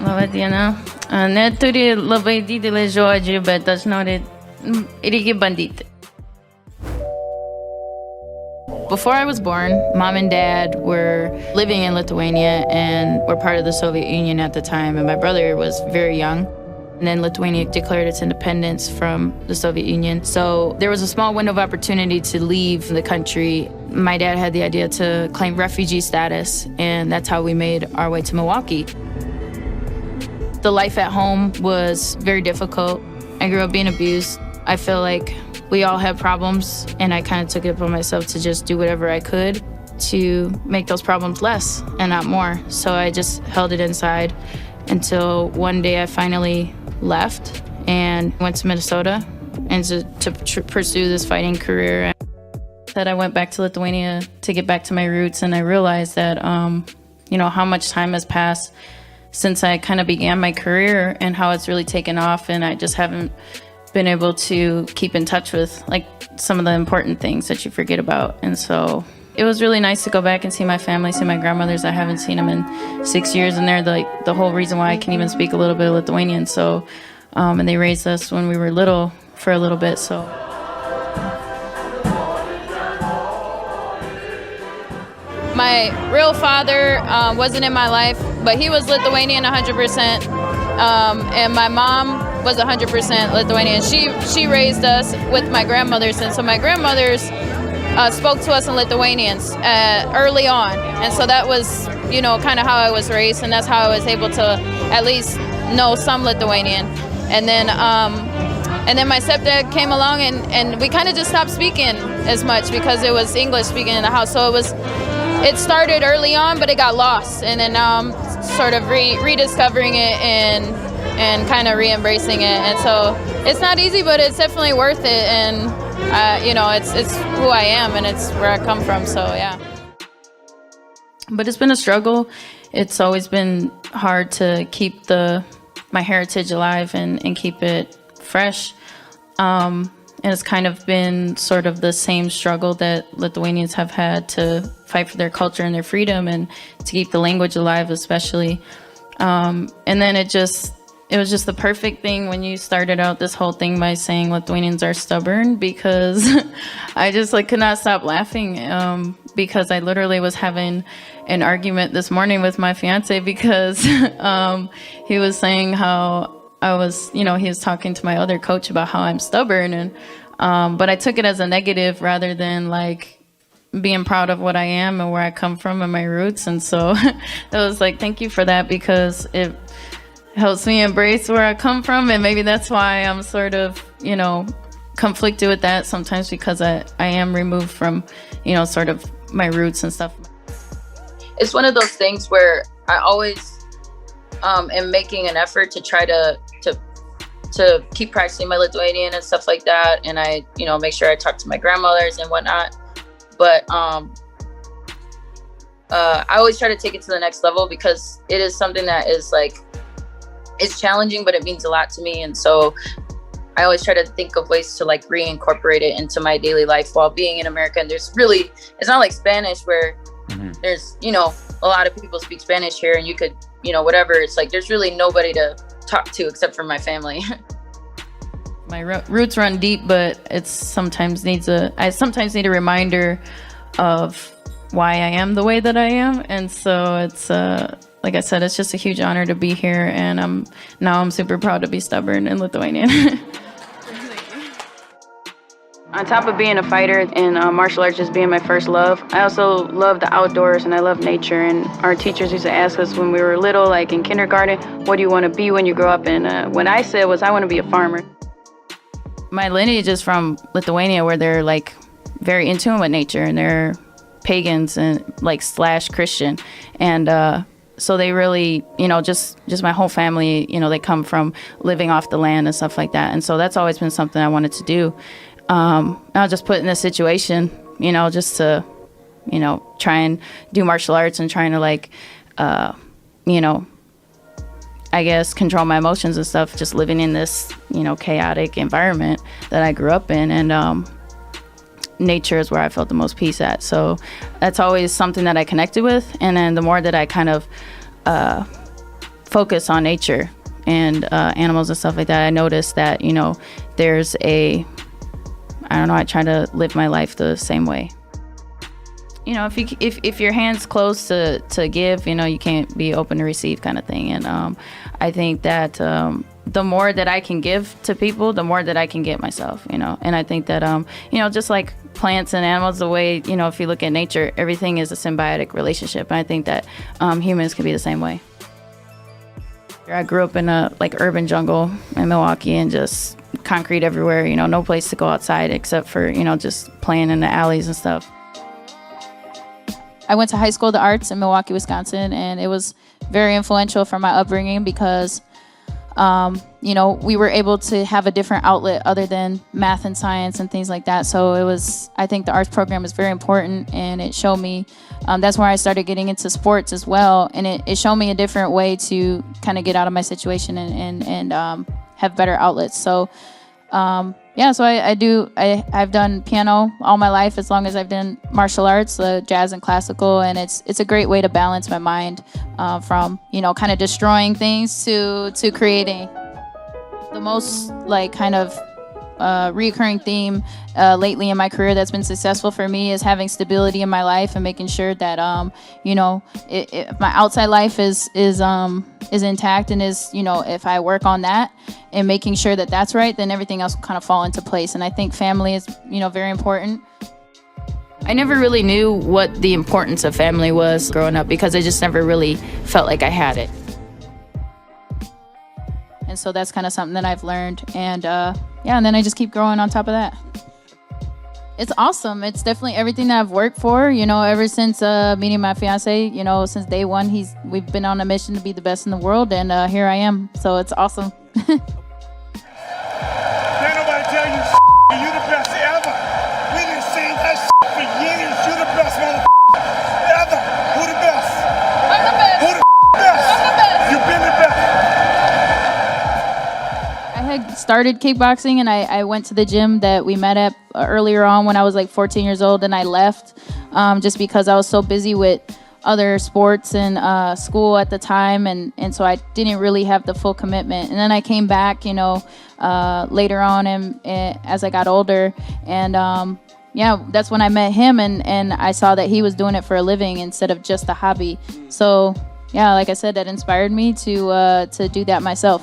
Laba diena. Neturi labai didelį žodžių, bet aš noriu reikia bandyti. Before I was born, Mom and Dad were living in Lithuania and were part of the Soviet Union at the time, and my brother was very young. And then Lithuania declared its independence from the Soviet Union. So there was a small window of opportunity to leave the country. My dad had the idea to claim refugee status, and that's how we made our way to Milwaukee. The life at home was very difficult. I grew up being abused. I feel like we all had problems, and I kind of took it upon myself to just do whatever I could to make those problems less and not more. So I just held it inside until one day I finally left and went to Minnesota and to pursue this fighting career. That I went back to Lithuania to get back to my roots, and I realized that, how much time has passed since I kind of began my career and how it's really taken off, and I just haven't been able to keep in touch with like some of the important things that you forget about. And so it was really nice to go back and see my family, see my grandmothers. I haven't seen them in 6 years, and they're like the whole reason why I can even speak a little bit of Lithuanian. So, and they raised us when we were little for a little bit. So. My real father wasn't in my life, but he was Lithuanian 100%. And my mom was 100% Lithuanian. She raised us with my grandmothers, and so my grandmothers spoke to us in Lithuanians early on, and so that was, kind of how I was raised, and that's how I was able to at least know some Lithuanian. And then my stepdad came along, and we kind of just stopped speaking as much because it was English speaking in the house. So it started early on, but it got lost, and then now I'm sort of rediscovering it and kind of re-embracing it. And so it's not easy, but it's definitely worth it. And it's who I am, and it's where I come from. So yeah. But it's been a struggle. It's always been hard to keep my heritage alive and keep it fresh. And it's kind of been sort of the same struggle that Lithuanians have had to fight for their culture and their freedom and to keep the language alive, especially. And then it was just the perfect thing when you started out this whole thing by saying Lithuanians are stubborn, because I just could not stop laughing because I literally was having an argument this morning with my fiance because he was saying how I was, he was talking to my other coach about how I'm stubborn, and but I took it as a negative rather than being proud of what I am and where I come from and my roots. And so it was thank you for that, because it helps me embrace where I come from, and maybe that's why I'm sort of, conflicted with that sometimes, because I am removed from, sort of my roots and stuff. It's one of those things where I always am making an effort to try to keep practicing my Lithuanian and stuff like that, and I make sure I talk to my grandmothers and whatnot. But I always try to take it to the next level, because it is something that is it's challenging, but it means a lot to me. And so I always try to think of ways to reincorporate it into my daily life while being in America. And it's not like Spanish where there's, a lot of people speak Spanish here, and you could, whatever. It's there's really nobody to talk to except for my family. My roots run deep, but I sometimes need a reminder of why I am the way that I am. And so it's, like I said, it's just a huge honor to be here, and I'm super proud to be stubborn in Lithuanian. On top of being a fighter and martial arts just being my first love, I also love the outdoors and I love nature. And our teachers used to ask us when we were little, in kindergarten, what do you want to be when you grow up? And what I said was, I want to be a farmer. My lineage is from Lithuania, where they're very in tune with nature, and they're pagans and / Christian. And so they really, just my whole family, they come from living off the land and stuff like that. And so that's always been something I wanted to do. I was just put in this situation, just to, try and do martial arts and trying to I guess control my emotions and stuff, just living in this, chaotic environment that I grew up in. And nature is where I felt the most peace at. So that's always something that I connected with. And then the more that I kind of focus on nature and animals and stuff like that, I noticed that, you know, there's I don't know, I try to live my life the same way. You know, if your hand's closed to give, you know, you can't be open to receive, kind of thing. And I think that the more that I can give to people, the more that I can get myself, you know. And I think that, you know, just like plants and animals, the way, you know, if you look at nature, everything is a symbiotic relationship. And I think that humans can be the same way. I grew up in a urban jungle in Milwaukee, and just concrete everywhere, you know, no place to go outside except for, you know, just playing in the alleys and stuff. I went to high school of the arts in Milwaukee, Wisconsin, and it was very influential for my upbringing because, you know, we were able to have a different outlet other than math and science and things like that. So I think the arts program is very important, and it showed me, that's where I started getting into sports as well. And it showed me a different way to kind of get out of my situation and have better outlets. So, yeah, so I've done piano all my life, as long as I've done martial arts, jazz and classical, and it's a great way to balance my mind from, you know, kind of destroying things to creating. The most kind of reoccurring theme lately in my career that's been successful for me is having stability in my life and making sure that you know, if my outside life is intact and is, you know, if I work on that and making sure that that's right, then everything else will kind of fall into place. And I think family is, you know, very important. I never really knew what the importance of family was growing up because I just never really felt like I had it. And so that's kind of something that I've learned. And yeah, and then I just keep growing on top of that. It's awesome. It's definitely everything that I've worked for, you know, ever since meeting my fiance, you know, since day one, we've been on a mission to be the best in the world, and here I am. So it's awesome. Can't nobody tell you you the best ever. We been saying that for years. You the best motherfucker ever. Who the best? I'm the best. Who the best? I'm the best. You've been the best. I had started kickboxing, and I went to the gym that we met at earlier on when I was like 14 years old, and I left just because I was so busy with other sports and school at the time, and so I didn't really have the full commitment. And then I came back, you know, later on and as I got older, and yeah, that's when I met him, and I saw that he was doing it for a living instead of just a hobby. So yeah, like I said, that inspired me to do that myself.